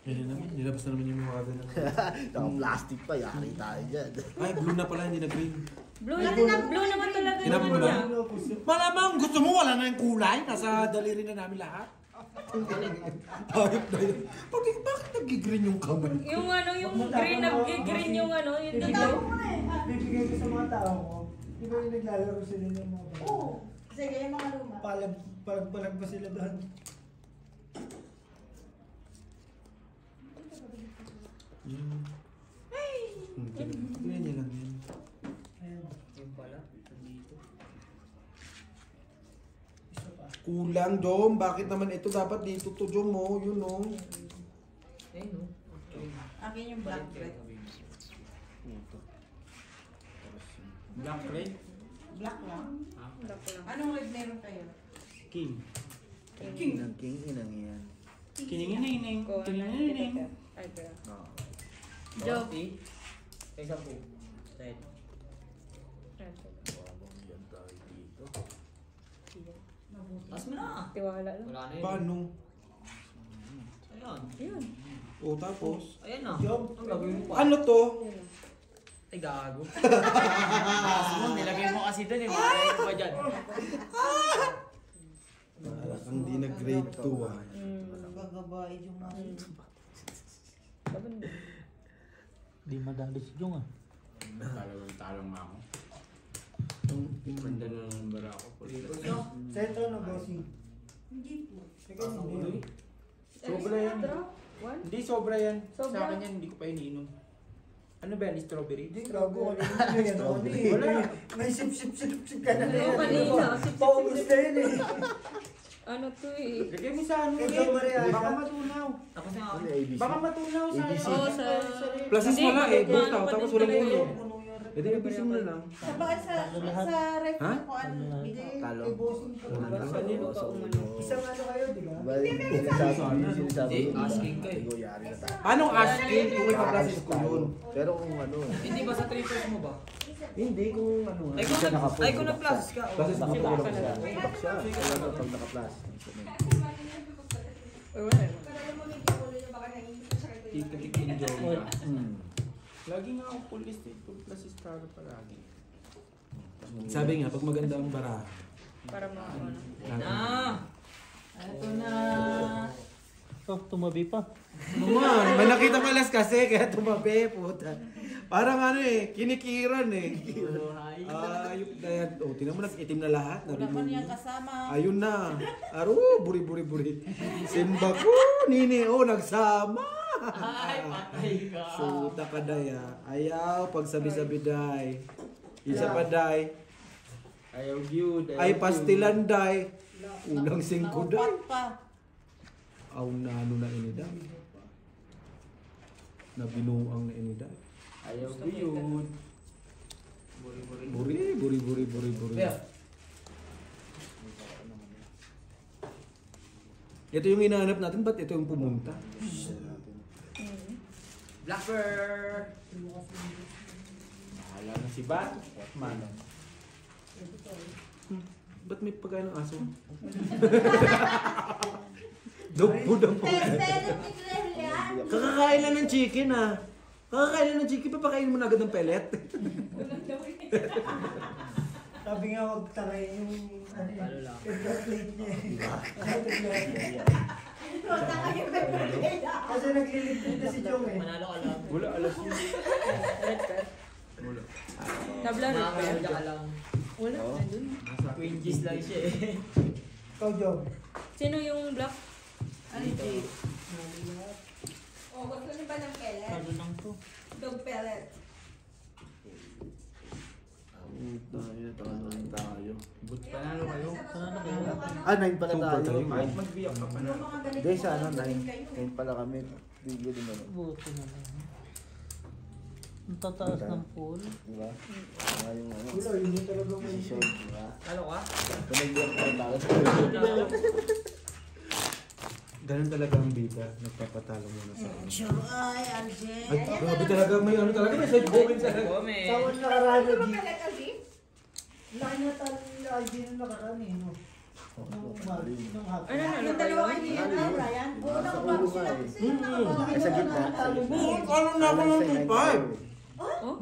Yan naman, nilabas na naman yung mga agad. Naka-plastic pa, yari tayo dyan. Ay, blue na pala, hindi na green. Blue naman talaga yung Tinapon mo ano na? niya. Malamang gusto mo, wala na yung kulay. Nasa daliri na namin lahat. Hayop na yun. Bakit nag-green yung kamay? Yung ano, yung green, nag-green yung ano, yung dito. Bibigay ko sa mga tao ko. Di ba yung naglalaro sila ng mga bata? Oo. Sige, yung mga luma. Palag pa sila doon. Ganyan niya lang yan. Ayan. Yung pala, dito. Isa pa. Kulang, Dom. Bakit naman ito dapat dito to, Dom, oh. Yun, oh. Eh, no? Akin yung black red. Black red? Black lang. Black lang. Anong red meron kayo? King. Inang king, inang yan. Kiningining. Ko, Kiningining. Ay, pero. Oo. Joke. Kaysa po. Red. Yan tayo dito. Taas mo na. Tiwala lang. Wala na yun. Paano? Ayan. Yun. O, tapos? Ayan na. Yung- Ang gagawin mo pa. Ano to? Yun. Ay, gago. Taas mo, nilagay mo kasi doon eh. Malagay ko pa dyan. Hindi na grade 2, ah. Gagabay yung mga. Laban din. Di madali si Jung ah. Talagang talong na ako. Ganda na ng bara ako. Sentro na bossing. Hindi po. Teka, hindi. Sobra yan. Extra? One? Hindi, sobra yan. Sobra? Sa akin yan, hindi ko pa iniinom. Ano ba yan? Strawberry? Hindi, gago. Ano yan? Strawberry. Wala. May sip ka na Ano, yan. kanina. Sip, sip, Paubos sip, na yun eh. Ano to eh? Lagay mo sa ano Ikaw, Maria. Baka matunaw. Tapos na ako. Ano ABC? Baka matunaw sa ABC. Oo, sa... Plasis Hindi, mo nga, eh. ano Butaw, pa tapos din walang pala ulo. yun. Eh, di ibisin mo na lang. Sa bakit sa ref Ha? ko ano? Hindi, Talo. kay bossing ko. Sa nilo ka umano. Isang ano kayo, di ba? Bali, sinasabi Hindi, asking ka eh. Ikaw, yari na tayo. Anong asking kung ipaklasis ko yun? Pero kung ano, Hindi ba sa trippers mo ba? hindi kung ano. Ay, hindi siya kung naka-full, ay, kung bulak na-plus siya. ka. Plasis Naka-plus mo siya. siya. Bulak siya. Kaya na pag naka-plus. Uy, wala. Ika-ikin joke. Hmm. Lagi nga ako full list eh. Full plus istado palagi. Sabi nga, pag maganda ang baraha. Para ano. Na! Ito na. Oh, tumabi pa. Naman, may nakita malas kasi, kaya tumabi, puta. Parang ano eh, kinikiran eh. Ayop na yan. O, tinan mo, nag-itim na lahat. Wala pa niyang kasama. Ayun na. Aro, buri. Simba ko, nini, oh, nagsama. Ay, patay ka. Shoota ka, daya. Ayaw, pagsabi-sabi, day. Isa pa, day. Ayaw yun. Ay, pastilan, day. Kulang 5, day. Naupat pa. Aw, nano na ini, day. Nabinuang na ini, day. Ayaw yun. Buri. Kaya, Ito yung hinahanap natin, ba't ito yung pumunta? Blackbird! Bahala na si Bat. Mano. Ba't may pagkain ng aso? Dugpo na po. Kakakain lang ng chicken ah. Kakakain lang ng chicken, papakain mo na agad ng pellet. Sabi nga huwag tarayin yung ano Talo lang. yung plate niya eh. Kasi nagliligpit na si Jong eh. Manalo ka lang. Wala, alas yun. Red card. Wala. Tabla red card. Makakaya ka lang. Wala, nandun. Twinkies lang siya eh. Ikaw, Jong. Sino yung black? Ano yung Oh, gusto niyo ba ng pellet? Talo lang to. Dog pellet. Tayo. But panalo kayo. Ah, 9 pala Super tayo. tayo. Kahit magbiyak ka pa na. Yung mga ganito. Hindi, sa ano, gusto 9. din kayo. 9 pala kami. Bigyo din ano. Buti na lang. Ang tataas ng pool. Diba? Nga yung ano. Wala, hindi talaga may Position, diba? Ano ka? Kung nag-work tayo tayo. Ganun talaga ang bida. Nagpapatalo muna sa akin. Sure, ay, Aljen. Ay, grabe talaga. May ano talaga. May side comment talaga. Comment. Sa one nakaraan na G. Pellet, Aljen? Laki na talo yung G na nakaraan eh, no? Nung hapon. Ano, Yung dalawa kayo yan, Ryan? Puro Nasa na ulo sila. nga eh. Ay, sa gitna. Sa gitna. Oo, ano na ako ng 5. Oh?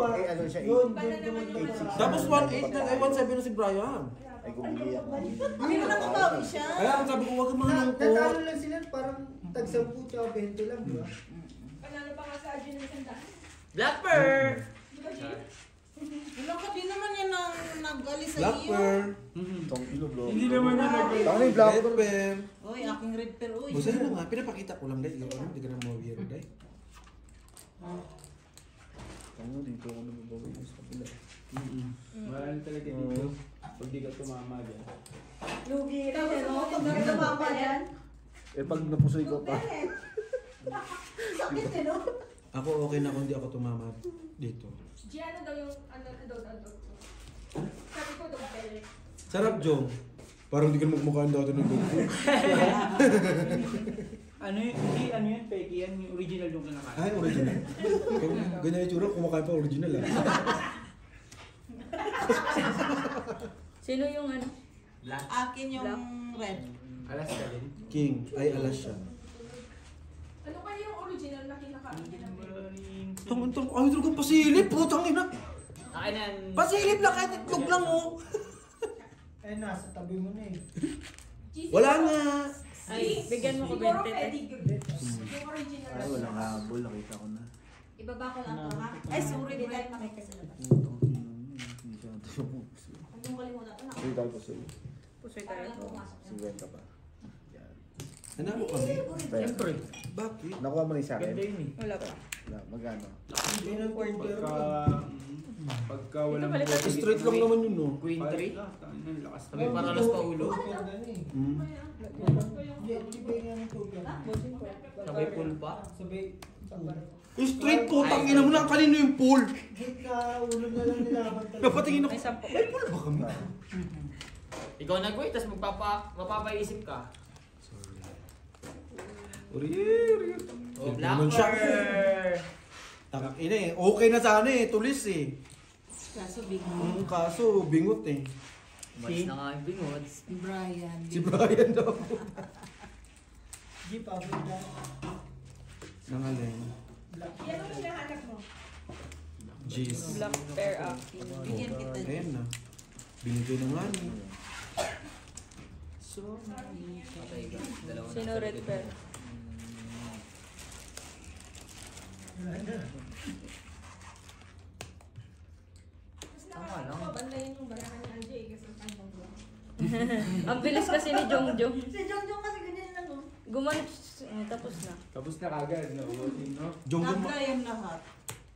Ay, ano siya, Yun, 8. yun, yun. Tapos 1-8 na, 1-7 na si Brian. Ay, gumigiyak. Hindi mo na mabawi siya. Kaya ang sabi ko, huwag kang Natalo malungkot. lang sila, parang tag-10 tsaka 20 lang, di ba? Panalo pa nga sa Arjun ng isang daan. Blackper! Di ba, Jay? Wala ka din naman yan ang nag-alis sa iyo. Blackper. Tong ilo, bro. Hindi naman na Tama yung black. Blackper. Uy, aking red pearl, uy. Busa na nga, pinapakita ko lang dahil ikaw hindi ka na mawiro dahil. Ano, dito ako nababawi sa kapila. Marami talaga dito. Pag di ka tumama dyan. Lugi rin, ano? Pag nagdamama yan. Eh, pag napusoy ko pa. Sakit eh, no? Ako okay na kung hindi ako tumama dito. G, ano daw yung, ano. Sabi ko, daw, pele. Sarap, Jong. Parang hindi ka magmukhaan dati ng dog. Ano yun? Hindi, ano yun? Peki yan. Yung original yung kinakain. Ay, original. Kung ganyan yung tsura, kumakain pa original ah. Sino yung ano? Black. Akin yung red. Alas ka din. King, ay alas siya. Ano kaya yung original na kinakain niya? Tong, ay, talagang pasilip, putang ina. Akin yan. Pasilip lang kahit itlog lang oh. Eh, nasa tabi mo na eh. Wala nga. Ay, bigyan mo ko Siguro 20. pedigree. Yung original. Ay, walang habol. Nakita ko na. Ibaba ko lang to, ha? Ay, sorry, di tayo makita sa labas. Hindi siya natulog. Huwag mong kalimutan to, Hindi tayo pusoy. Pusoy Para tayo. lang pumasok yan. 50 pa. Yan. Nanalo kami. Siyempre. Bakit? Nakuha mo na yung sa akin? Ganda yun eh. Wala pa. Wala, magkano? Hindi na Pagka walang Ito pala, bote, straight lang naman yun no. Queen 3. Ang lakas na. May paralas pa ulo. Ganda na eh. Hmm. Hindi, tibay nga ng tubig. Sabay pool pa. Sabay, Straight po, tangina mo na kanino yung pool. gitna, ulo na lang nilaban talaga. Napatingin ako. May 10. May pool ba kami? Ikaw nag-wait, tapos mapapaisip ka. Uri. Oh, Naman siya. Blackper! Tangak ina eh. Okay na sana eh. Tulis eh. Kaso big Kaso bingot eh. Umalis na nga yung bingots. Brian. Si Brian daw. Jeep, abot na. Nangaling. Yan ang hinahanap mo. Jeez. Black pair akin. Bigyan kita. Ayan na. Binigay na nga ni. Okay, dalawa na. Sino red pair? Mas Tama lang. bandayan yung balahan ni Anjay kasi ang Jongjong. Ang bilis kasi ni Jongjong. Si Jongjong kasi ganyan lang, oh. Gumalit. Tapos na. Tapos na kagad, no? No? Jong Tabla yan lahat.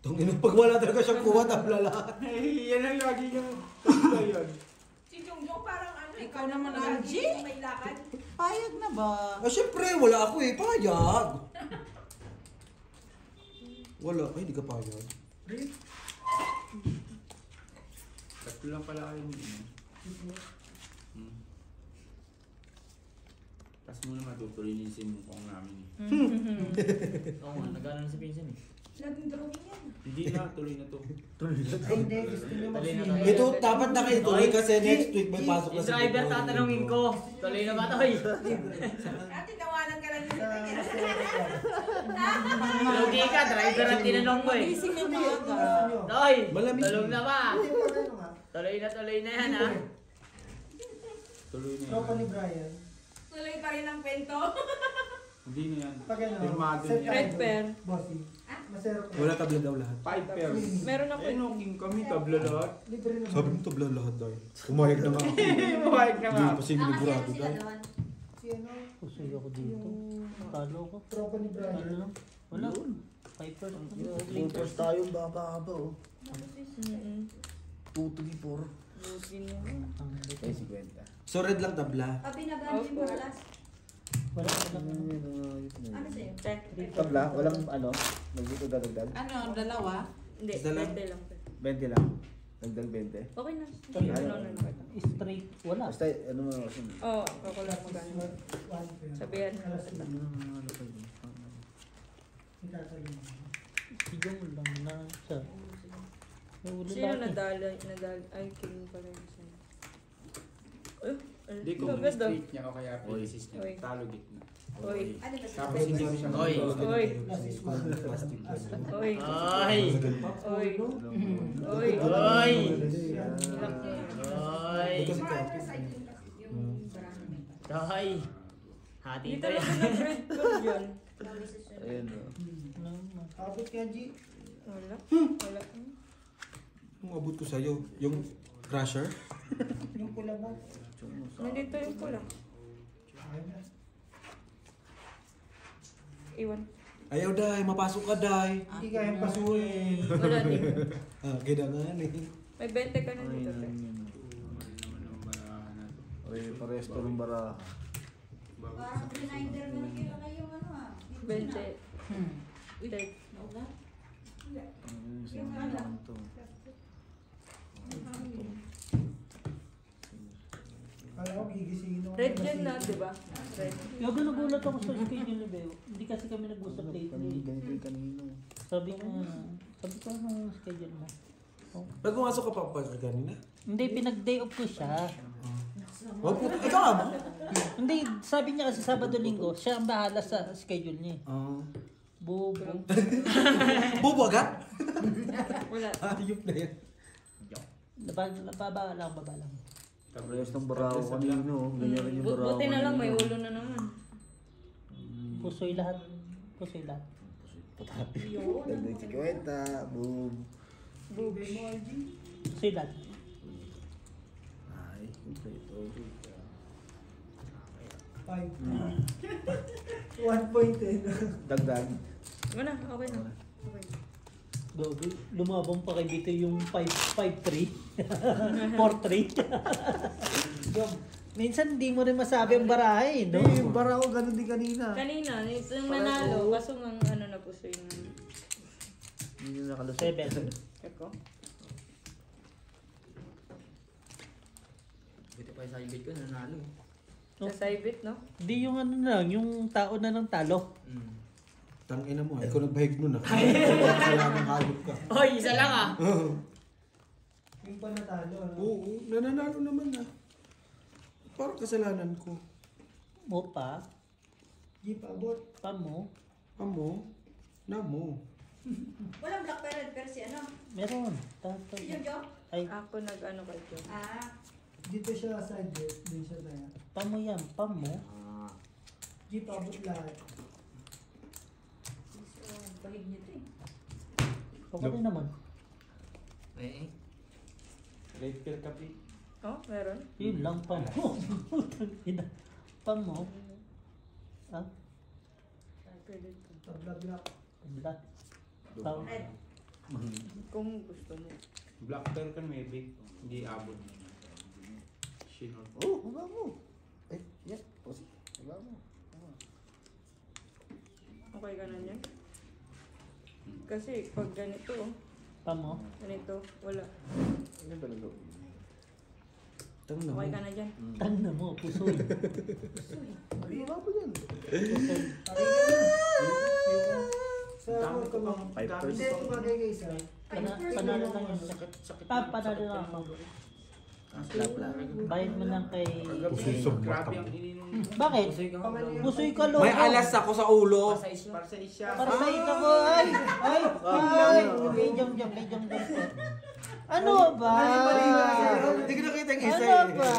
Tungin pag wala talaga siyang kuha, tabla lahat. Ay, yan ang lagi yung tabla yun. Si Jongjong parang ano, Ikaw naman, lagi Angie? may lakad. Payag na ba? Ah, syempre, wala ako eh. Payag. Wala. Ay, di ka payag. Tatlo lang pala kayo mo. Tapos muna matutuloy yung simukong namin eh. Oo nga, nag-ano na si Pinsan eh. Naging drawing yan. Hindi na, tuloy na to. Ay, hindi, gusto niya Tuloy na mag-swimming. Ito, dapat na kayo tuloy kasi next week may pasok na Yung driver tatanungin ko, tuloy na ba toy? Ate, tawanan ka lang Sa nila. Lugi ka, driver ang tinanong ko eh. Gising ng maaga. Toy, Malamig. tulog na ba? Hindi pa ano nga. Tuloy na yan ha. Tuloy na Tropa yan. ni Brian. Tuloy pa rin ang kwento. Hindi na yan. Pag ano, Pirmado set niya. Red tayo. pair. Bossy. Masero ko. Wala tabla daw lahat. 5 pairs. Meron ako. Eh, no, king kami, tabla lahat. Libre naman. Sabi mo tabla lahat dahil. Pumayag na nga ako. Bumayag na Hindi nga. pa sinigurado dahil. Si ano, Pusoy ako dito. Talo ko. tropa ni Brian. Ano lang? Wala. 5%. Pulpos tayo, baba-haba oh. Mm-mm. 2 to 4. Lugi na. Eh, 50. So red lang tabla. Pinabandi mo alas. Wala. Ano sa'yo? Tabla, walang ano, nagdito dadagdag. Ano, dalawa? Hindi, Isa lang. 20 lang. 20 lang. Dagdag 20. Okay na. Ano? Ano na kita. Straight. Wala. Basta, ano mo kasi. Oo, ako lang magano. One pair. Sabihan. Alas na. Itatayin mo. Sigaw lang na siya. May ulo Sino laki. nadali? Ay, king pala yung sa'yo. Ay, Hindi, kung agad ah. straight niya o kaya Oy. pieces Oy. niya, talo gitna. Oy. Ano ba Tapos siya? hindi mo siya Oy. Oy. Plastic yan. Oy. Ay! Oy. Oy. Oy! Lock niya yun. Oy! Ito si Mga Kapi. recycling kasi yung barangay. Ay! Hati Hindi ito yan. talaga nag-red card yun. Ayun. Abot ka, G. Wala. Wala. Yung abot ko sa'yo, yung crusher. Yung pula mo. Nandito yung pula. Iwan. Ayaw day, mapasok ka day. Hindi kayang pasuhin. Wala din. Ah, gidangan eh. May 20 ka na dito. te. naman ang barahan na to. Oy, parehas to ng baraha. Parang reminder na nila kayo ano ah. 20. Take. Yung ano. Kala ko gigisingin ako. Red yan na, di ba? Red. Yung nagulat ako sa schedule ni Beo. Hindi kasi kami nag-usap lately. Ganito yung kanino. Sabi ko, anong schedule mo? Oh. Ba't pumasok ka pa kanina? Hindi, pinag-day off ko siya. Wag po, ikaw nga ba? Hindi, sabi niya kasi Sabado-Linggo, siya ang bahala sa schedule niya. Bobo. Bobo agad? Wala. Ayop na yan. Baba lang. Parehas ng baraha ko kanino. Ganyan rin yung baraha ko Buti na lang, may kanino. ulo na naman. Pusoy lahat. Pusoy lahat. Dagdag si Kwenta. Boom. Boobs. Pusoy lahat. Ay, ito. 5. 1 point eh. Dagdag. Wala, okay na. Okay. Gogo, lumabang pa kay Bito yung 5-3. 4-3. Minsan hindi mo rin masabi ang barahe, no? Eh, yung baraha ko ganun din kanina. Kanina, yung nanalo, kaso ng ano na puso yung... Hindi na nakalusot. 7. Eko. Buti pa sa ibig ko, nanalo. Sa Saibit, no? Di yung ano lang, yung tao na ng talo. Tangina mo, ikaw nagbahig nun ah. Kasalanan hayop ka. Oy, isa lang ah! Yung pa natalo. Ano? Oo, nananalo naman ah. Parang kasalanan ko. Mo pa, G, paabot. pa mo, Amo, namo. Walang black parrot pero si ano? meron. Tato. Si Jojo? Ay, Ako nag-ano kay Joe. Ah. Dito siya side jet. Dito siya tayo. pa mo yan, pa mo. G, paabot lahat. Bahig niyo to eh. Ako rin naman. Eh, Late kill kapi. Oh, meron? Yun lang, pa mo. Ina. Pa mo. Ah, Pwede to. Tabla-black. black. Tao. Red. Kung gusto mo. Black pearl kan maybe. Hindi abot. Shinor. Oh, wala mo. Eh, yeah. Wala mo. Okay ka na niyan? Kasi pag ganito, Pa mo. ganito, wala. Ano talaga? Tangina mo. Okay ka na dyan. Tang na mo, pusoy. Wala mo yan. Pusoy. Sa ako ito lang. 5%. Hindi, ito bagay kay isa. Panalo lang yun. Panalo lang ako. Bayad mo lang kay... Grabe ang ininom. Bakit? Pusoy ka lo. May alas ako sa ulo. Para sa isya. Para sa ito ko, ay! Ay! May jump. Ano ba? Hindi ko nakita yung isa Ano eh. ba?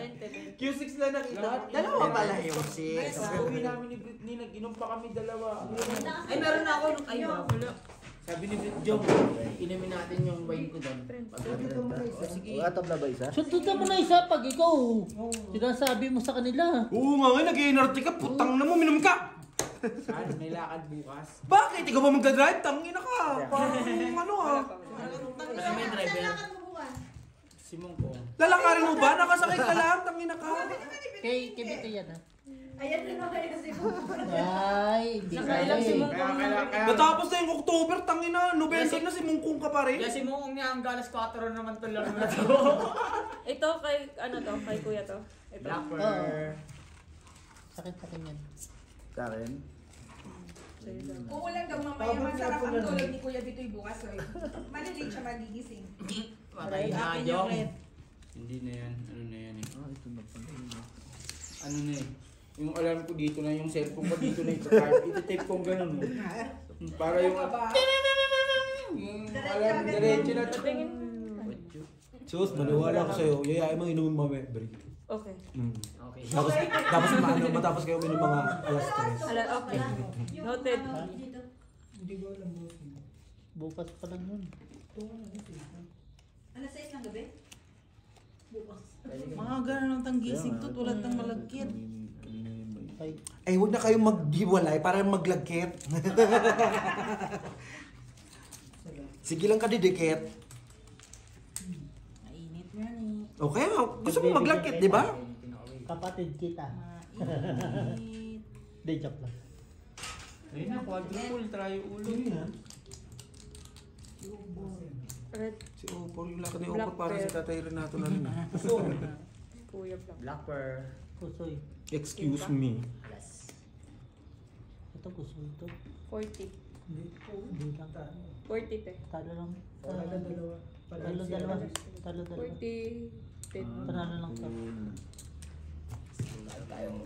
20. Q6 lang nakita. Dalawa pala yung 6. Sa uwi namin ni Britney, nag-inom pa kami dalawa. Ay, meron na ako nung ay, wala. Sabi ni Brit Jong, inumin natin yung wine ko doon. Dito mo na isa. Wala tabla ba isa? Sundutan mo na isa pag ikaw. Sinasabi mo sa kanila. Oo nga, nag-iinarte ka. Putang na mo, minum ka. Saan? May lakad bukas. Bakit? Ikaw ba magdadrive? Tangina ka. Parang ano ah. Kasi may driver. Kailangan mo buwan. Simong ko. Lalakarin mo ba? Nakasakay ka lang. Tangina ka. Kay Bito yan ha. Ayan na naman yung si Ay, hindi ka Nakailang si eh. Mungkong Kaya. Natapos na yung October. Tangina. November na si Mungkong ka pa rin. Kasi mo kung niya hanggang alas 4 naman to lang na to. Ito kay, ano to? Kay kuya to? Ito. Blackbird. Sakit sa kanya. Karen? Sa'yo daw. Kung walang daw mamaya, masarap ang tulog ni Kuya Bitoy bukas. Oy. Malilate siya magigising. Patay na, Akin yung Jong. red. Hindi na yan. Ano na yan eh. Ah, ito na pala. Ano na eh. Yung alarm ko dito na, yung cellphone ko dito na ito. Kahit iti-tape kong ganun. Para yung... Yung alarm, diretso na. Tingin. Sus, maniwala ko sa'yo. Yayain mo inumin mo, Bri. Okay. Okay. Tapos matapos kayo uminom mga alas 3. Ala, okay. Noted. Hindi ko alam mo. Bukas pa lang nun. Alas 6 ng gabi? Mga ganun ang tanggising to, tulad ng malagkit. Ay, Ay, huwag na kayong maghiwalay para maglagkit. Sige lang ka didikit. Mainit nga ni. Okay, gusto mo maglagkit, di ba? kapatid kita. Mainit. Di, joke lang. Ayun na, quadruple, try ulo. Red. Si Opor, yung lakad ni Black Opor parang si pear. Tatay Renato na rin. Kuya Black. Black pearl. Pusoy. Excuse me. Alas. Ito pusoy ito. 40. Hindi lang. 40 te. Talo lang. Wala na dalawa. Talo dalawa. Talo dalawa. 40. 10. Panalo lang to. Wala tayong...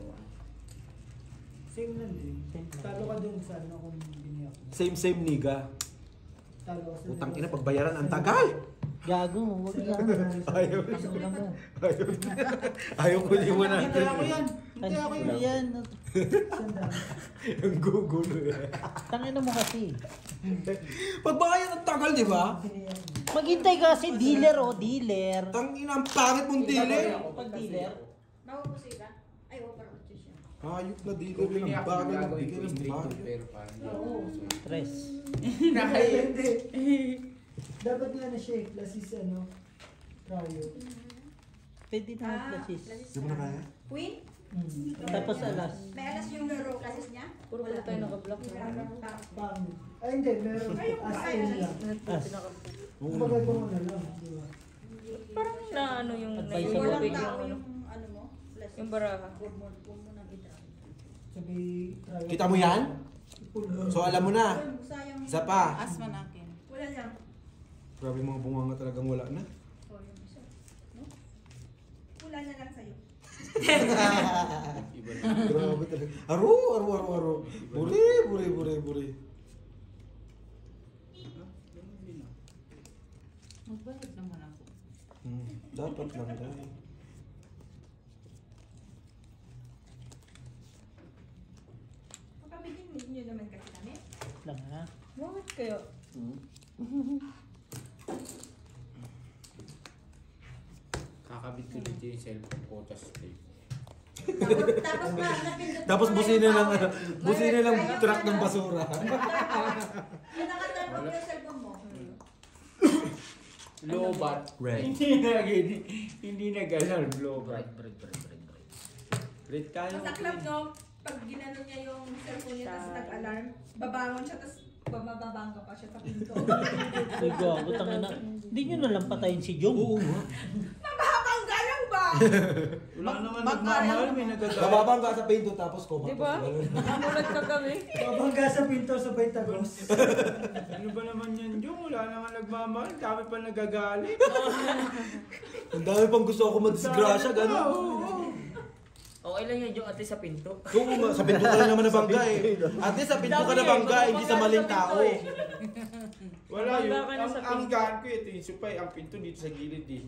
Same lang din. Same lang. Talo ka dun sa ano kung biniyak mo. Same niga. Talo ka sa... Utang ina, pagbayaran ang tagal. Gago, huwag yan. Ayaw. Tangina mo. Ayaw ko liwan natin. Hintay ako yan. Ay, ano yan? Ang gugulo eh. Tangina mo kasi. Pagbayan ang tagal, di ba? Maghintay ka kasi, dealer oh, dealer. Tangina, ang pangit mong dili. Pag dealer, Maupusi ka? Ay, oo, parang utos siya. Ayok na dili Kung rin hindi ang ako bagay ng nagagawin bigay ko ng straight to bagay. pero parang hindi ako. stress. Hindi. Dapat nga na siya eh. Klasis ano. Cryo. Pwede na klasis. Di mo na kaya? Queen? Tapos alas. May alas yung laro classes niya? Puro pala tayo naka-block. Pang. Ay hindi. Meron. As in lang. Kumbaga ko na lang. Di ba? Parang na ano yung Advisable. Walang naiulubig tao yung ano. yung ano mo? Classes. Yung baraha. Huwag mo nang i-drive. Sabi cryo. Kita mo yan? Full moon. So alam mo na. Sayang. Isa pa. Asman akin. Wala lang. Grabe mga bunganga talagang wala na. Oh, yung isa. No? Wala na lang sa'yo. Iba na. Grabe talaga. Aro. Buri. Magbayad naman ako. Dapat lang dahil. Pagkabitin nyo naman kasi kami. Lang ha. Bakit kaya? Kakabit ko dito yung cellphone ko, tas tape. Tapos pa, napindot mo Tapos pa busina yung ng power. busina ng Ayun, truck ano? ng basura. Yung nakaturn off yung cellphone mo. Low bat. Red. Hindi nag-alarm, low bat. Bread. Red tayo. Sa club, no? Pag ginano niya yung cellphone niya, tapos nag-alarm, babangon siya, tapos bumababangga pa siya sa pinto. Ay, gago, tangina. Hindi nyo nalang patayin si Jong. Oo nga. Mababangga lang ba? Wala naman nagmamahal, may nagagalit. Bababangga sa pinto tapos koma. Diba? Namulat ka kami. Babangga sa pinto sabay tagos. Ano ba naman yan, Jung? Wala naman nagmamahal, dami pa nagagalit. Ang dami pang gusto ako madisgrasya, gano'n. Okay lang yan, Joe, at least sa pinto. Oo nga, sa pinto ka lang naman nabangga eh. At least sa pinto ka nabangga, hindi sa maling tao. Wala yun. Mabangga ka na sa Ang pinto. gaan ko ito, yung supay, ang pinto dito sa gilid eh.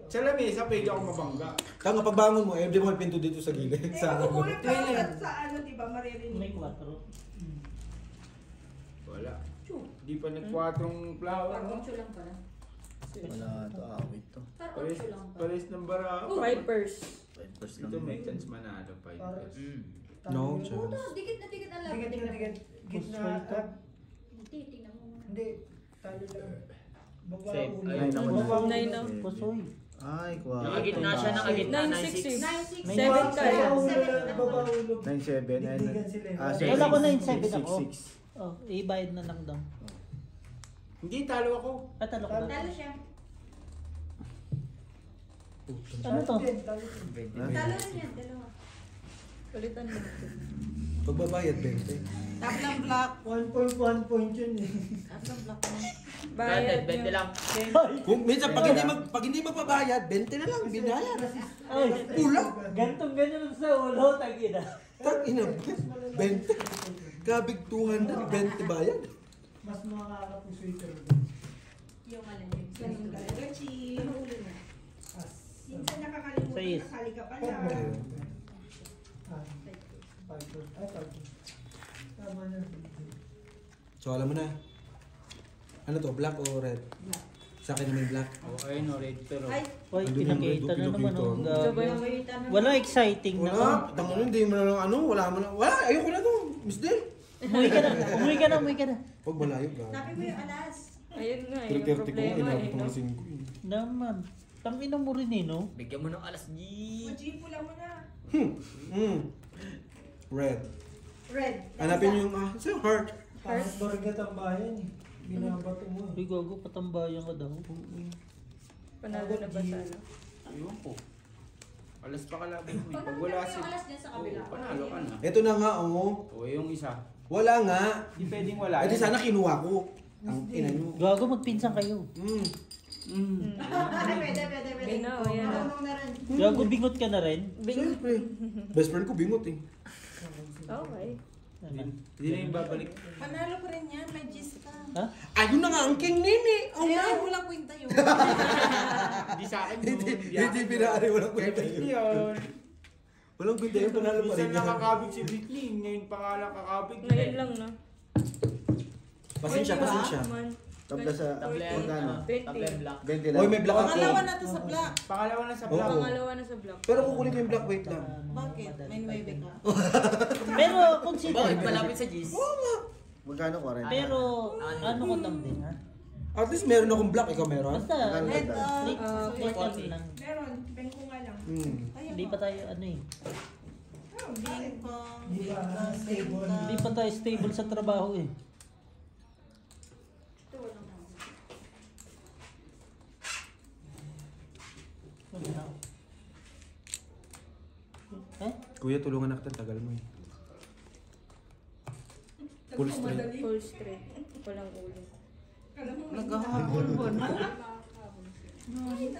Sa lamesa, pwede ako mabangga. Tanga, pagbangon mo, hindi mo may pinto dito sa gilid. Eh, Sa ano. makukulit ka sa ano, di ba, maririnig May mo. 4. Wala. Di pa nag-4 flower. Parang No? ocho lang pala. Wala to, awit to. Parang Pares, ocho lang pala. pares ng bara. Vipers. First lang. Ito may chance manalo pa yun. No Oo, chance. dikit na dikit ang laban. Dikit. Gitna. Hindi, tingnan mo muna. Hindi. Talo lang. Baba Save. ulo. Ayun naman. Baba ulo. Nine na. Pusoy. Ay, kwa. Nakagitna siya, nakagitna. 9-6 9-6. 7 tayo. Baba ulo. 9-7. Dikdikan sila eh. Wala ko 9-7 ako. 6-6. Oh, ibayad na lang daw. Hindi, talo ako. Talo ko na. Talo siya. Ano to? Talo din. Talo rin yan, dalawa. Palitan mo. Pagbabayad, 20. Tap ng black. 1.1 point yun eh. Tap ng black mo. Bayad 20 lang. Kung minsan pag hindi magpabayad, 20 na lang binayad. Ay, Kulang. gantong ganyan sa ulo, tagina. Tag ina, 20. Kabig 200, 20 bayad. Mas makakapuso ito. Yung ano yung ganun talaga, chi. Mahuli na. As. Minsan nakakalimutan, Sais. nakali ka pa Pag na. Ah, 5. Ay, 5. Tama na. So alam mo na. Ano to, black o red? Sa akin naman black. Oh, ayun o, red to. Ay, Uy, Andun yung pinakita red, na naman. pinakita. Oh, Sabay gago. mo. Wala exciting na. Wala, tango nun, hindi mo na lang ano, wala mo na. Wala, ayoko na to. Miss Del. Umuwi ka na, umuwi ka na, umuwi ka na. Pag malayo ka. sabi mo yung alas. Ayun nga, yung 3:30 ko, problema inabot eh. ko No? ng 5 eh. Naman. Tangina mo rin eh, no? Bigyan mo ng alas G. Majipo lang mo na. Red. Red. Hanapin niyo yung, sa heart. Parang bargat ang bayan eh. Binabato mo eh. Uy, gago, patambayan ka daw. Panalo na ba sa ano? Ayun po. Alas pa kalaban mo. Pag Pag wala nakita mo si... yung alas din sa kabila. Oo, panalo ka na. Ito na nga, oh. O, yung isa. Wala nga. Hindi pwedeng wala. Eh di sana kinuha ko. Ang ina nyo. Gago, magpinsan kayo. Pwede. Binaw, yan. Marunong na rin. Gago, bingot ka na rin. Siyempre. Best friend ko bingot eh. Okay. Hindi na yung babalik. Panalo pa rin yan. May gist ka. Ha? Ayun na nga ang king nini. Oh Ay, no. walang kwenta yun. Hindi sa akin yun. Hindi pinari. Walang Kay kwenta Britney yun. yun. Walang kwenta yun. Panalo pa rin Minsan yan. nakakabig si Britney. Ngayon pa nga lang kakabig. Ngayon lang, no? Pasensya. Man. Tabla sa Tabler, magkano? 20. tabler black. 20 lang. Oy, may black ako. Pangalawa na to sa black. Pangalawa na sa Oo. vlog. Pangalawa na sa block. Pero kukunin ko yung black, wait lang. Bakit? May 9 ka. Pero, consider. Bakit malapit sa G's? Magkano 40? Pero, ano ko lang din, ha? At least meron akong black. Ikaw meron? Basta, Magkano Red, ganda? late lang. Meron, bengko nga lang. Hindi pa tayo, ano eh. Bing pong, Di ba stable? Hindi pa tayo stable sa trabaho eh. Ito, walang tao. Eh? Kuya, tulungan na kita. Tagal mo eh. Full straight. Full straight. Walang ulo. Alam mo, naghahabol ba na?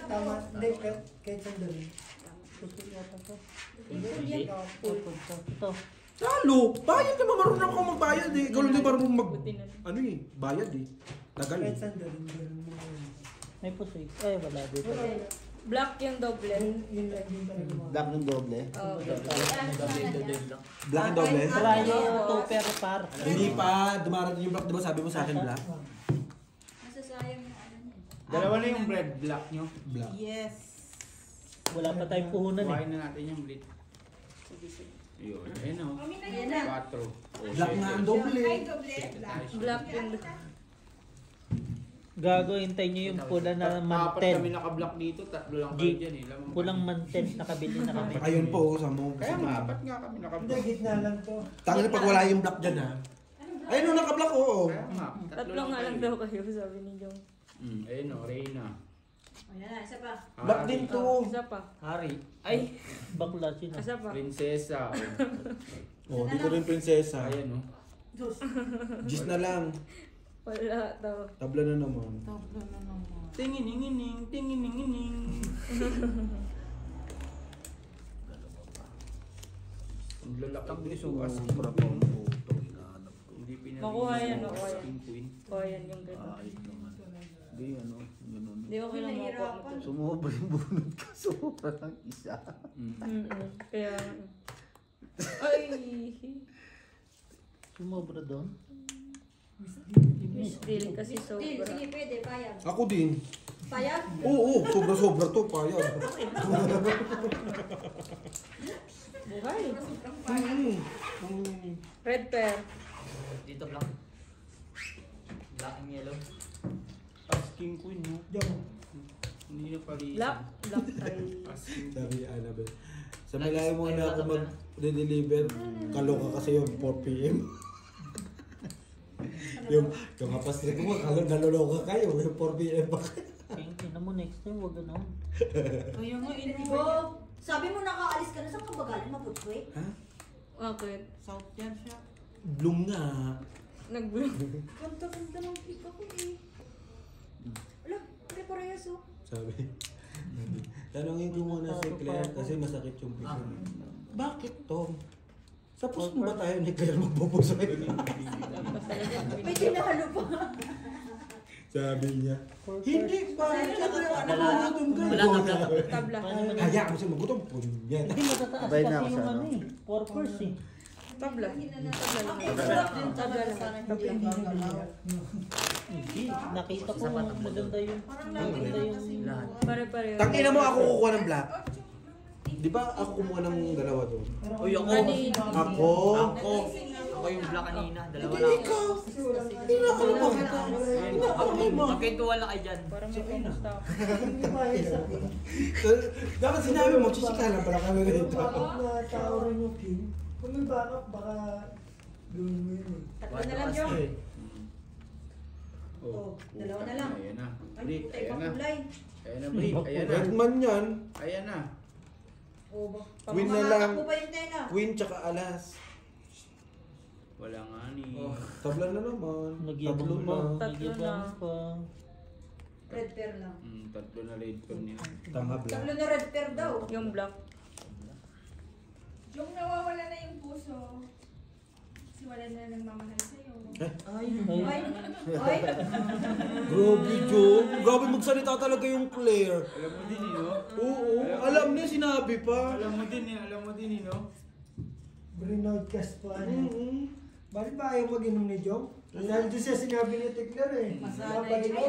Tama. Hindi, kahit sandali. Ito. Talo! Bayad naman, marunong ako magbayad eh. Ikaw lang di marunong Buti na. ano eh, bayad eh. Tagal eh. Kahit sandali. Ganun mo na yun. May puso eh. Ay, wala dito. Black yung doble. Yun lang din talaga mga. Black ng doble. Oh, Black and doble? Prayo, topper, par. Hindi pa, dumarating yung black. Di ba sabi mo sa akin black? masasayang yung ano niya. Dalawa na yung bread black nyo. Black. Yes. Wala pa tayong puhunan eh. Kuhain na natin yung blit. Yun, ayun o. Ayan na. 4. Black nga ang doble. Ay, doble. Black. Black yung Gago, hintayin nyo yung pula na Apat kami mantel. naka-block dito, 3 lang G. kayo dyan eh. Lamang Pulang mantel, nakabili na kami. Ayun po, sa mo. Kaya nga, apat nga kami Hindi, naka-block. gitna lang to. Tangin na pag wala yung black dyan ha. Ayun o, naka-black oo. Kaya nga, Tatlo nga lang daw kayo, sabi ni Jong. Ayun o, Reyna. Ayan na, isa pa. Black din to. Isa pa. Hari. Ay, Bakla sila. isa pa. Prinsesa. Oh, dito rin prinsesa. Ayan o. Gis na lang. Wala daw. Tabla na naman. Tablo na naman. Tinginingining, tinginingining. Ang lalakang gusto as hindi pinag- Makuha yan, makuha yan. King Queen. Kuha yan yung gano'n. Hindi, ano, ganun. Di okay lang makuha mo to. Sumobra yung bunod ka. Sobra ng isa. Kaya, ay, Sumobra doon. Miss Deal kasi Deal, sobra. sige, pwede, payag. Ako din. Payag? Oo, sobra-sobra to. Payag. Buhay. Sobrang payag. Red pear. Dito black. Black and yellow. As King Queen, no? Diyan. Hindi na pali. Black. Black ay. As King Queen. Sabi ni Annabelle. Sa malayo mo na ako mag-deliver, kaloka kasi yung 4 p.m. yung kapastre ko, naloloka kayo, yung 4 p.m. pa kayo. Tingnan mo next time, wag ano. O yung nga, Oh, sabi mo nakaalis ka na, saan ka ba galing? Maputwe? Ha? Bakit? South yan siya. Bloom nga. Nag-bloom. Ganda ng pick ako eh. Ala, pare-parehas oh. Sabi. Tanongin ko muna si Claire kasi masakit yung piso. Bakit, Tom? Sa puso ba tayo ni Claire magpupuso? May tinalo pa. Sabi niya. Hindi pa. Nagugutom ka. Wala na. Tabla. Hayaan mo siya magutom. Punyet. Hindi matataas Sabay na kasi ako yung sa ano ano. eh. Purpose eh. Tabla. Tabla lang. Tabla lang. Hindi. Nakita ko maganda yung... Parang Maganda lagi yung... lahat. Pare-pareho. Tangina mo ako kukuha ng black. Di ba ako kumuha ng dalawa doon? Uy, ako. Kanina. Ako? Ako yung black kanina. Dalawa Hindi lang. ikaw. Hindi na ako ba? Magkwentuhan lang kayo dyan. Parang may kumusta ako. Hindi maisa. Dapat sinabi mo, chichikalan pala kami Pero rito. backup na tao rin yung king. Kung may backup, baka gawin mo yun eh. Tatlo na lang yun. Oh, dalawa na lang. Ayan na. Ay, Brick, puta, ayan ibang na. kulay. Ayan na, Brick. Ayan na. Redman yan. Ayan na. Oh, ba? Queen na lang. Ako pa yung tena. Queen tsaka alas. Wala nga ni. Tabla na naman. Tatlo Nagyabang pa. na. Nagyabang pa. Red pair lang. Tatlo na red con niya. Tama black. Tatlo na red pair daw. Yung black. Yung nawawala na yung puso. Kasi wala na nagmamahal sa'yo. Ay. Ay! Ay! Grabe, Joe. Grabe magsalita talaga yung Claire. Alam mo din, no? Oo, alam niya, sinabi pa. Alam mo din, no? Broadcast pa. Mm-hmm. Bakit ba ayaw mag-inom ni Jom? Dahil doon siya sinabi ni Tikler eh. Masanay. Ay,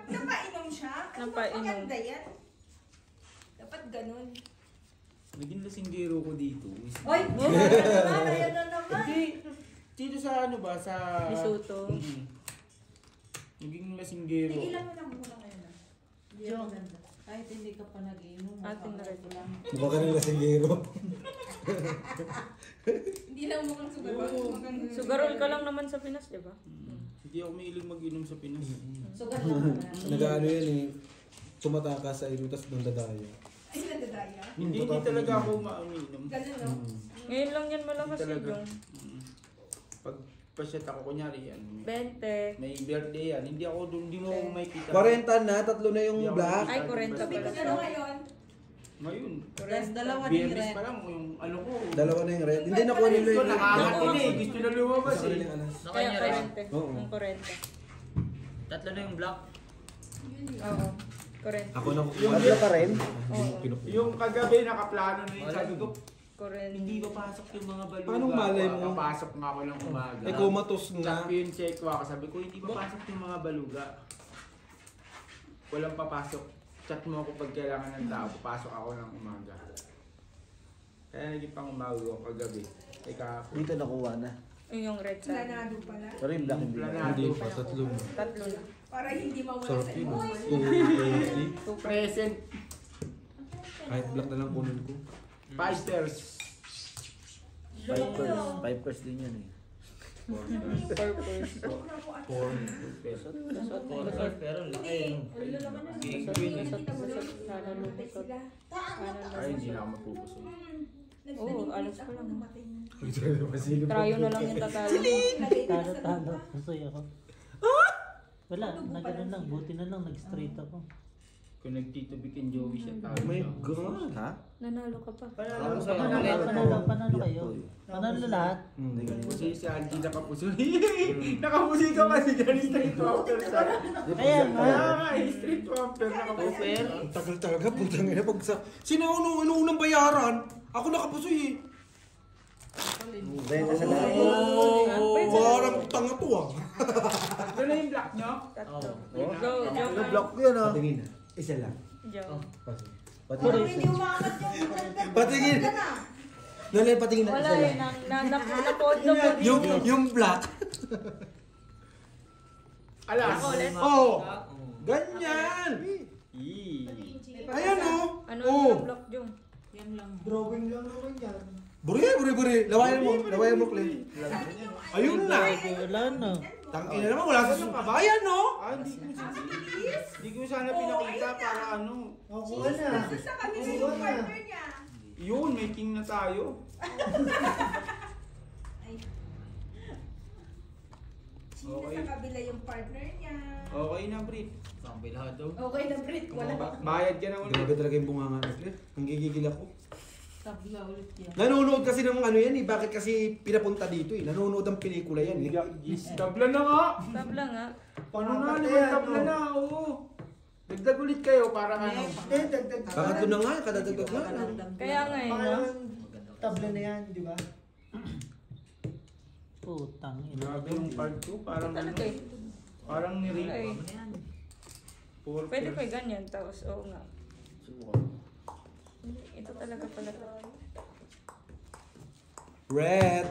napainom siya? Napainom. Maganda yan. Dapat ganun. Naging lasinggero ko dito. Ay! Ayan na naman. Hindi. Dito sa ano ba? Sa... Bisuto. Naging lasinggero. Tigilan mo lang muna ngayon ah. Jom, kahit hindi ka pa nag-inom, Atin na rin. lang. Mukha ka ng lasinggero. Hindi lang mukhang sugarol. Sugarol ka lang naman sa Pinas, di ba? Hindi ako mahilig mag-inom sa Pinas. Sugar lang. Nag-ano yan eh. Tumataka sa ilo, tas nang dadaya. Ay, nadadaya. Hindi talaga ako umiinom. Ganun no? Ngayon lang yan malakas Hindi eh, talaga. Jong. Pag pasyat ako, kunyari yan. 20. May birthday yan. Hindi ako doon, hindi mo ako makikita. 40 na, tatlo na yung black. Ay, 40 Sabi ko pala. ano ngayon? Ngayon. Yes, dalawa din Biyernes red. pa lang yung ano ko. Dalawa na yung red. Hindi na kuha nila Gusto yung red. nakakatin eh. Gusto na lumabas Sa eh. kanilang alas. Sa Kaya kanya rin. 40. Oo. Ang 40. Tatlo na yung black. Oo. 40. Ako na Yung Tatlo ka rin? Oo. Yung kagabi nakaplano na yun. Sabi ko, 40. hindi papasok yung mga baluga. Paano malay mo? Papasok nga ako ng umaga. Eh, kumatos nga. Champion check ko ako. Sabi ko, hindi papasok yung mga baluga. Walang papasok. Chat mo ako pag kailangan ng tao. Papasok ako ng umaga. Kaya naging pang umaga ko kagabi. Eh kahapon. Dito nakuha na. Yung red sa Planado pala. Pero yung black hindi na. Planado. Hindi pa, tatlo na. tatlo na. Para hindi mawala Sarap sa yun. iyo. 220. Present. Kahit black na lang kunin ko. Fighters. 5 course din yan eh. Purpose. 4 pesos. Pero laki. Ulo naman yun. Game Sa queen. mga tinabulong. Sana lumusot. Sila. Ay, hindi na ako mapupusog. Oo, alas ko lang. Masilip Trayo na lang yung tatalo. Talo-talo. Masaya ako. Wala, nagano lang. Buti na lang, nag-straight ako. Kung nagtito Vic and Joey siya tayo. Oh my God. Ha? Nanalo ka pa. Panalo sa Panalo kayo. Panalo lahat. Kasi si Algie nakapuso. Nakapusi ka kasi dyan straight wamper sa. Kaya nga. Straight wamper nakapuso. Ang tagal talaga, putang ina. Pag sa... Sino unang bayaran? Ako nakapusoy eh. Benta sa lahat. Parang tanga to ah. Ito na yung black nyo? Tatlo. Oh. Go, Yung Jom. block ko yan ah. Patingin na. Isa lang. Jom. Parang hindi umaangat yung center. Patingin. Ka na. Nalay, patingin na. Wala Isa eh. lang. Napodlo ko dito. Yung black. Alas. Oh. Ganyan. Ayan oh. Ano Oh. yung block, Jom? Yan lang. Drawing lang naman yan. Buri. Lawayan mo, Clay. Ayun na. Wala na. Tangina naman, wala sa kabayan, no? Ah, hindi ko sana pinakita para ano. Nakuha na. Sa kami yung partner niya. Yun, may king na tayo. Nasa kabila yung partner niya. Okay na, Brit. Sa kabila daw. Okay na, Brit. Wala. Bayad ka na ulit. Grabe talaga yung bunganga ni Claire. Ang gigigil ako. Tabla ulit yan. Nanonood kasi ng ano yan eh. Bakit kasi pinapunta dito eh. Nanonood ang pelikula yan eh. Tabla na nga. Tabla nga. Paano na naman tabla na, oo. Dagdag ulit kayo para ano. Kakatlo na nga, kadadagdag na. Kaya nga eh, no? Pangalawang tabla na yan, di ba? Putang ina. Grabe yung part 2, parang ano. Talaga eh. Parang ni-rape. Ay, Poor pwede girl. pa ganyan, tapos oo nga. Hindi, ito talaga pala. Red.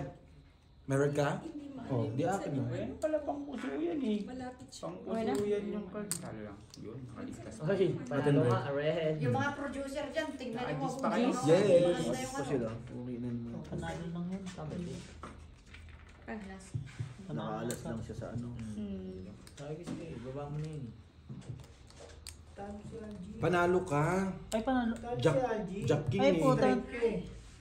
Meron ka? Hindi Oh, di akin na. Ayan pala, pang puso yan eh. Malapit siya. Pang Okay na? puso yan yung card. Tala lang. Yun, nakaligtas. Ay, panalo nga, red. Yung mga producer dyan, tingnan niyo Nakagis kung pa kayo? ano. Yes. Maganda yung Pa ano. sila. Uwinan mo. Panalo lang yun. Nakaalas lang siya sa ano. Sabi kasi, ibaba mo na yun. Panalo ka. Ay, panalo. Jack King Ay, eh. putang.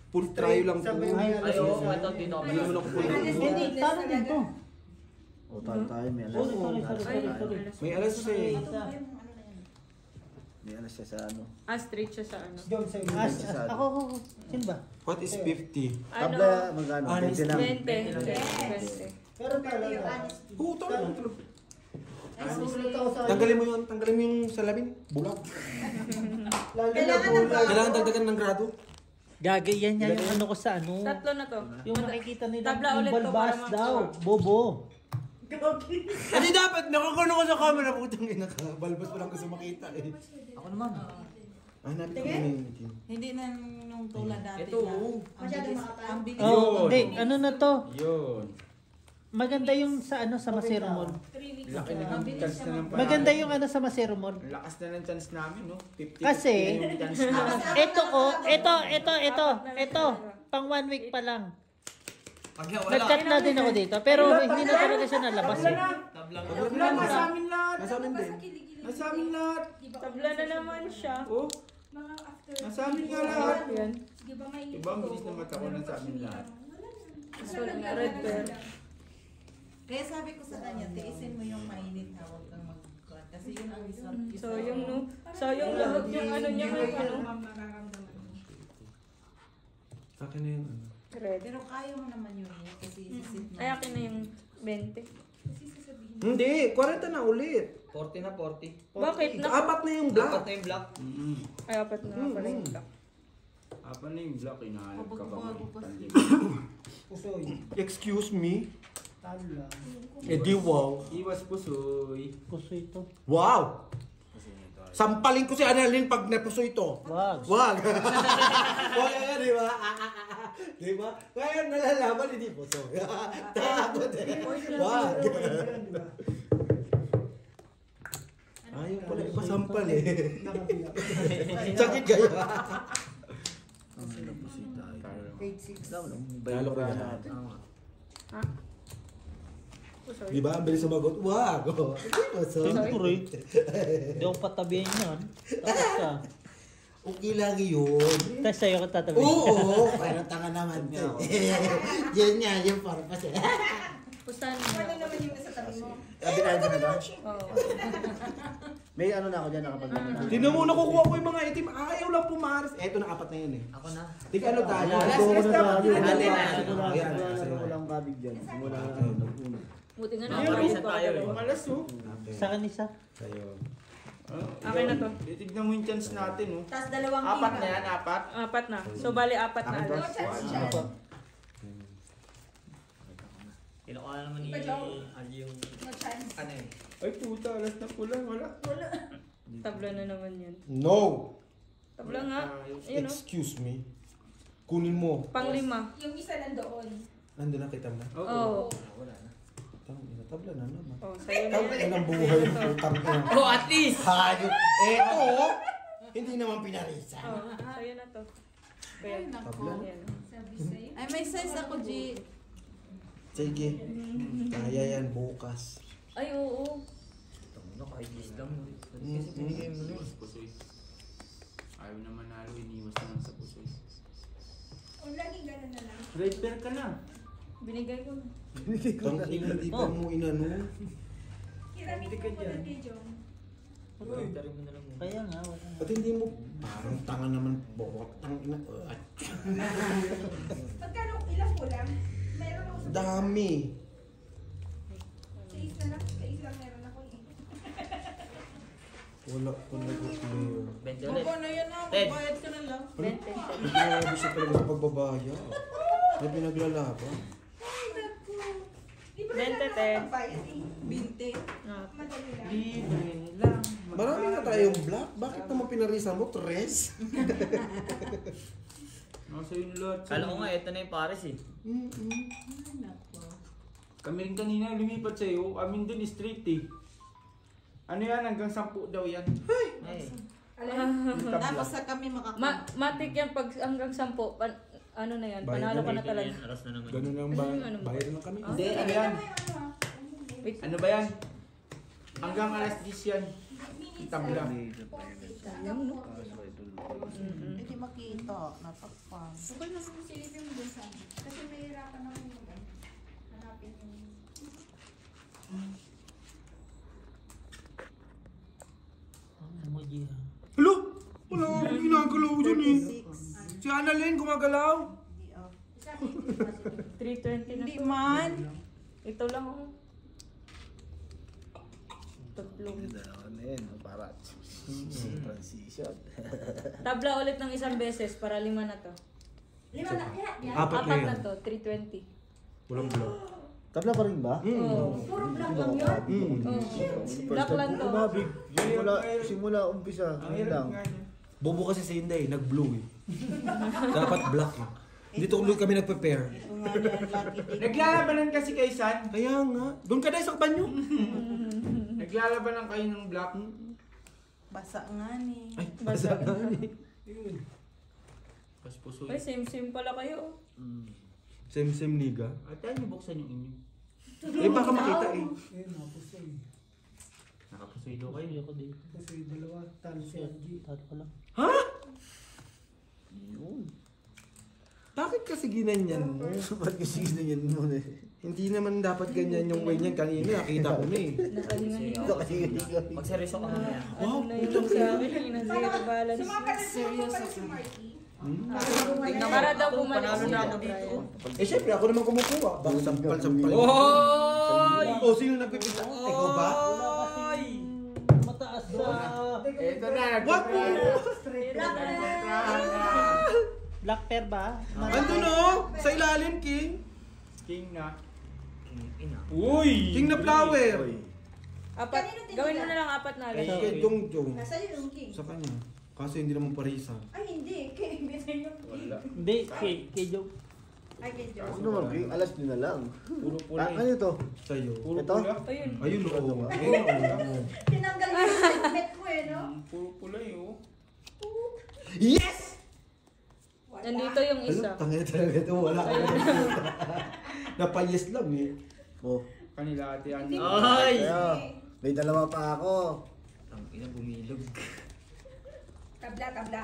Full try lang to. Ay, Ay, oo, ito, dito ako. Hindi mo na kukulit. Hindi, talo din to. O, tayo may alas. Sorry. May alas eh. May alas siya sa ano. Straight siya sa ano. Ako. Sino ba? What is 50? Tabla, magkano? Honest 20 lang. 20. Pero talaga. Oo, talo. Sulit ako sa Tanggalin mo yung salamin. Bulag. lalo na bulag. Kailangan dagdagan ng grado. Gagay yan yung ano ko sa ano. Tatlo na to. Yung nakikita nila. Tabla Yung ulit to balbas para daw. makuha. Bobo. Hindi dapat, nakakuno ko sa camera. Putang ina ka. Balbas pa lang gusto makita eh. Ako naman. Hanapin ko na yung itim. Hindi na nung tulad dati Ito, na. oo. Ang bilis. Oh, hindi. Ano na to? Yun. Maganda yung sa ano sa Masero Mall. Laki na ng chance na ng panalo. Maganda yung ano sa Masero Mall. Ang lakas na ng chance namin, no? 50-50 Kasi, na yung chance namin. Ito. Pang 1 week pa lang. Pag wala. Nag-cut na din ako dito. Pero hindi na talaga siya nalabas eh. Tablang Tabla, nasa amin lahat. Nasa amin din. Nasa amin lahat. Tabla na naman siya. Oh, Mga after. nasa amin nga lahat. Yan. Di ba may Diba, ang bilis na mata ko na sa amin lahat. Sorry, red bear. Kaya sabi ko sa kanya, tiisin mo yung mainit na huwag kang mag-cut. Kasi yun ang result. Sayang no. Sayang lahat yung ano niya may ano. Akin na yung ano. Red. Pero kaya mo naman yun eh, kasi isisit mo. Ay, akin na yung 20. Hindi, 40 na ulit. 40 na, 40. Bakit? Apat na yung black. Dapat na yung black. Ay, apat na nga pala yung black. Apa na yung block, hinahanap ka ba mo? Pusoy. Excuse me. Talo lang. Eh di wow. Iwas pusoy. Kuso ito. Wow! Sampalin ko si Annalyn pag napuso ito. Wag. Wag! Wag nga, di ba? Di ba? Ngayon nalalaman, hindi puso. Takot eh. Wag! Ayaw pala iba sampal eh. Nakabila. Sakit kaya. Ang hirap po si tayo. 8-6. Bayalo ko yan. Ha? Oh, sorry. Di ba? Ang bilis sumagot. Wag! Hindi puso. Siyempre. Hindi ako patabihin yan. Tapos ka. Okay lang yun. Tapos sa'yo ka tatabihin. Oo! Parang tanga naman to. Yan nga, yung purpose eh. Pustahan mo. Ano naman yung nasa tabi mo? Kabinaan ka na ba? Oo. May ano na ako dyan nakapag Tingnan mo, nakukuha ko yung mga itim. Ayaw lang pumaras. Eto na, apat na yun eh. Ako na. Tig ano tayo? Wala akong kabig dyan. Wala akong Buti nga Ah, na. parang isa tayo eh. Malas, oh. Sa akin isa. Sa'yo. Akin na to. Titignan mo yung chance natin, oh. Tapos dalawang Apat tima. na yan, apat. Apat na. So, bali apat na Akin to. alas. Chance siya. Kinukuha na naman ni Iba, Joe. Ali yung No chance. ano eh. Ay, puta, alas na pula, wala. Tabla na naman yan. No! Tabla nga. Ayun o. Excuse me. Kunin mo. Pang-5. Yung isa nandoon. Nandun na kita na. Oo. Wala na. Tabla na naman. Oh, sa'yo na Tabla yan. ng buhay ng putang ina. Oh, at least! Hayop. Eto, hindi naman pinarisan. Oh, sa'yo na to. Kaya, Tabla. yan. Sabi sa'yo. Ay, may size ako, G. Sige. Kaya yan bukas. Ay, oo. Ano, kahit lang. Kasi pinigay mo na yun. Pusoy. Ayaw na manalo, iniwas na lang sa pusoy. O laging gano'n na lang. Red bear ka na. Binigay ko na. Hindi pa mo inano. Hiramit mo po na kay Jong. Pagkakitarin mo na lang mo. Kaya nga, wala. At hindi mo, parang tanga naman, bokot, ina. Magkano ilang kulang? Meron ako sa Dami. Sa isa lang meron ako eh. Wala ko na ko. 20 ulit. Ano yan na, Ted. magbayad ka na lang. May pinaglabi siya talaga sa pagbabaya. May pinaglalaban. Ay, naku. Di ba 20, na te. magbayad eh? 20. Madali lang. Libre lang. Marami na tayong black. Bakit naman pinarisan mo? Tres? Nasa yung lahat. Kala ko nga, ito na yung Paris eh. Kami rin kanina lumipat sa'yo. Amin din straight eh. Ano yan? Hanggang 10 daw yan. Ay. Yung tabla. Tapos sa kami makakuha. Matik yan pag hanggang 10. Ano na yan? Panalo ka na talaga. Aras na naman. Ganun lang ba? Bayad lang kami. Hindi, ano yan? Wait. Ano ba yan? Hanggang alas 10 yan. Yung tabla. Hindi makita. Natakpan. Okay na kung silipin mo dun sa kasi mahirapan ako yung hanapin yung Emoji ha. Hello? Wala akong ginagalaw dyan eh. Si Annalyn gumagalaw. 320 na Hindi to. man. Ito lang oh. Tatlong. Ano yan, para transition. Tabla ulit ng isang beses para 5 na to. lima na kaya yan. Apat na Apat yan. na to, 320. Walang block. Tabla pa rin ba? Oo. Puro black lang yun. Black lang to. Umabig. Simula umpisa. Ang Ano hirap lang. nga niya. Bobo kasi si Inday, nag-blue eh. Dapat black eh. Dito ulit kami nag-prepare. Ito nga na, lucky day. Naglalabanan kasi kay San. Kaya nga. Doon ka na sa banyo. Naglalabanan kayo ng black. Basa nga ni. Ay, Basa. Paspusoy. Ay, same pala kayo. Same niga. At tayo buksan yung inyo. Eh baka makita eh. Ayun, napusoy. Nakapusoy daw kayo. Hindi ako dito. Pusoy, dalawa. Talo si Angie. Talo ko lang. Ha? Yun. Bakit kasi ginanyan mo? Ba't kasi ganyan mo na eh? Hindi naman dapat ganyan yung way niyan. Kanina nakita ko na eh. Nakalingan Ito kasi ganyan. Magseryoso ka na yan. Ano na yung sa akin, yung zero balance. Sumaka pala si Marty. Para daw bumalik Panalo na ako si dito. Brian. Eh syempre ako naman kumukuha. Baka sampal-sampal. Oy! O sino nagpipita? Ikaw ba? Oy! Mataas sa... Ito na. What? Black pair ba? Andun o! Sa ilalim, King. King na. Ina. Uy! King na flower. Apat. Gawin mo na lang apat na alas. Kay Jong. Nasa iyo yung king. Sa kanya. Kaso hindi naman parisan. Ay, hindi. Kay Bisan yung king. Wala. Hindi, kay Joe. Ay, kay Joe. Ano mag alas din na lang. Puro pula Ah, eh. ano to? Sa'yo. Puro Ito? pula. Ayun. Ayun o. Ayun. Tinanggal mo yung segment mo eh, no? Puro pula eh oh. Yes! Wala. Nandito yung isa. Tangina talaga ito. Wala ka napayes lang eh. Oh. Kanila ate ano. Ay! Kaya, may dalawa pa ako. Ang ina bumilog. Tabla, tabla.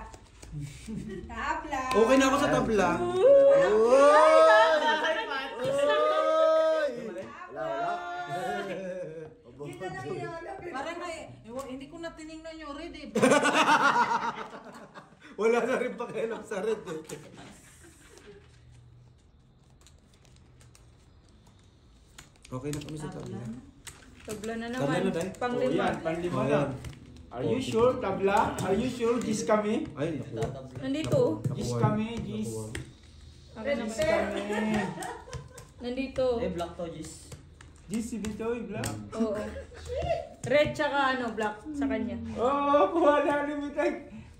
Tabla. Okay na ako sa tabla. Yun na lang hinahanap eh. Parang hindi ko na tinignan yung red eh. Wala na rin pakialam sa red eh. Okay na kami sa tabla. Tabla na Tabla naman. na tayo? Oh, Panglima. yan, panlima lang. Are you sure, tabla? Are you sure, Gis kami? Ay, nakuha. Nandito. Gis kami, Gis. Akin na Gis ba? kami. Nandito. Eh, black to, Gis. Gis, si Bitoy, black. Oo. Red tsaka black sa kanya. Oh, kuha na ni Bitay.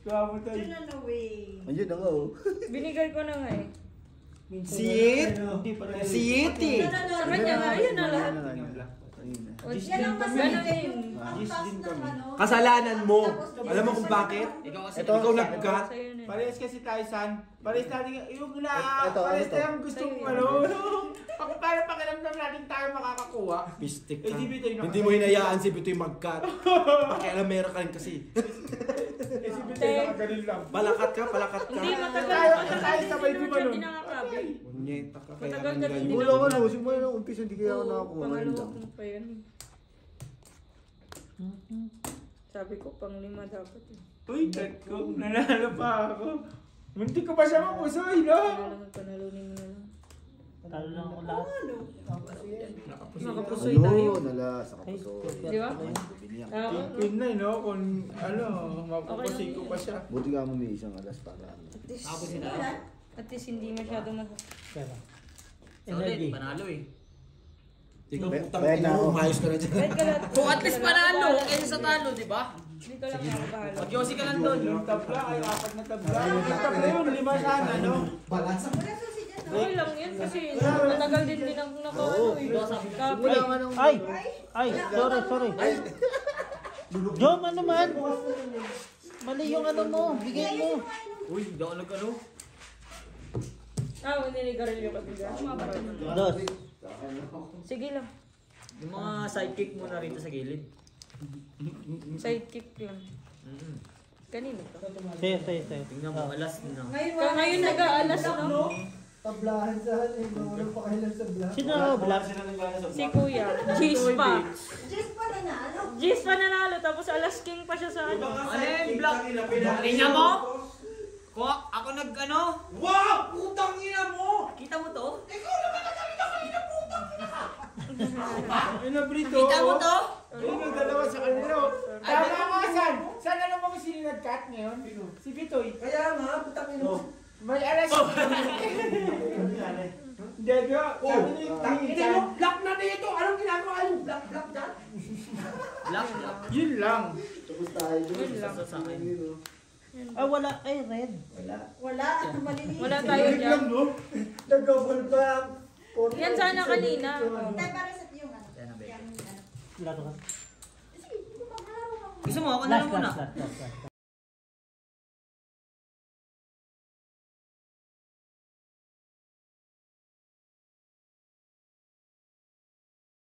Kuha mo tayo. Yun na no way. Ayun na nga oh. Binigay ko na nga eh. Si Yit? Hindi pa rin. Si Yiti. Sa kanya nga, ayun na lahat. Ayun na. Ayun na. O, Gis Yan din ang kami. Ganun masakit. din. Ang Gis taas din ng kami. ano. Kasalanan mo. Alam mo kung bakit? Ikaw kasi Ito. Ikaw nag-cut. Sa'yo na eh. Parehas kasi tayo, San. Parehas natin, yung na, Ito, parehas ito. tayong gustong ano. Paano pakiramdam natin tayo makakakuha? Pistik Eh, ka. di Bitoy Hindi mo hinayaan si Bitoy mag-cut. Pakialam meron ka rin kasi. Eh si Bitoy nakagaling lang. Palakat ka. Hindi, matagal Tayo, matagal tayo, din sabay si di ba Lord nun? hindi nakakabi. Punyeta ka kaya Matagal ang ka din galing. Wala ka no, simula nung umpisa hindi kaya ako Oo, nakakumain pangalawa lang. kong pa yun. Sabi ko, pang 5 dapat eh. Uy, tatko, nanalo pa ako. Munti ko pa siya mapusoy, no? Panalunin mo na lang. Talo lang ako lahat. Nakapusoy tayo. Ayun, nala, sa kapusoy. Di ba? Oo. King na, no? Kung ano, mapupusoy ko pa siya. Buti nga mo may isang alas para ano. Ako sila. At least hindi masyado Pera. Solid, Energy. panalo eh. Ikaw, Bayan putang na ina ako. mo, umayos ka na dyan. Kahit ka lang. Kung at least panalo, kaysa sa talo, di ba? Hindi ka lang makabahala. Magyosi ka lang doon. Yung tabla ay 4 na tabla. Yung tabla yun, 5 sana, no? Balansa. Okay lang yan kasi matagal din ang nakaano eh. Tapos, Ay, sorry. Jom, ano man? Mali yung ano mo, bigay mo. Uy, hindi ako nag-ano. niligarilyo ka bigla. Dos. Sige lang. Yung mga sidekick muna rito sa gilid. Sidekick lang. Kanino to? Sa'yo. Tingnan mo, alas na. Ngayon nag-aalas no? Tablahan sa halin, mga pakailan sa vlog. Sino ang vlog? Si Kuya. Gis pa. Just pa nanalo. Gis pa nanalo tapos alas king pa siya sa ano. Ano yung vlog? Tingnan mo? Ko, ako nag-ano? Wow! Putang ina mo! Kita mo to? Ano Brito? Kita mo to? Ayun yung dalawa sa kanila. Tama nga, San. San alam mo kung sino nag-cut ngayon? Si Bitoy. Kaya nga, putang ina mo. May alas. Dego, sabi niya yung Tangina mo! Black na dito! Anong ginagawa yung black dyan? Black. Yun lang. Tapos tayo dun. Yun lang. Sa akin. Ah, wala. Ay, red. Wala. Maliliit. Wala tayo dyan. Nag-double pa. Yan sana kanina. Tayo para sa yung ano. Yan na, babe. Yung ano. Laro ka. Sige, hindi ko maglaro ako. Gusto mo, ako na lang muna. Last.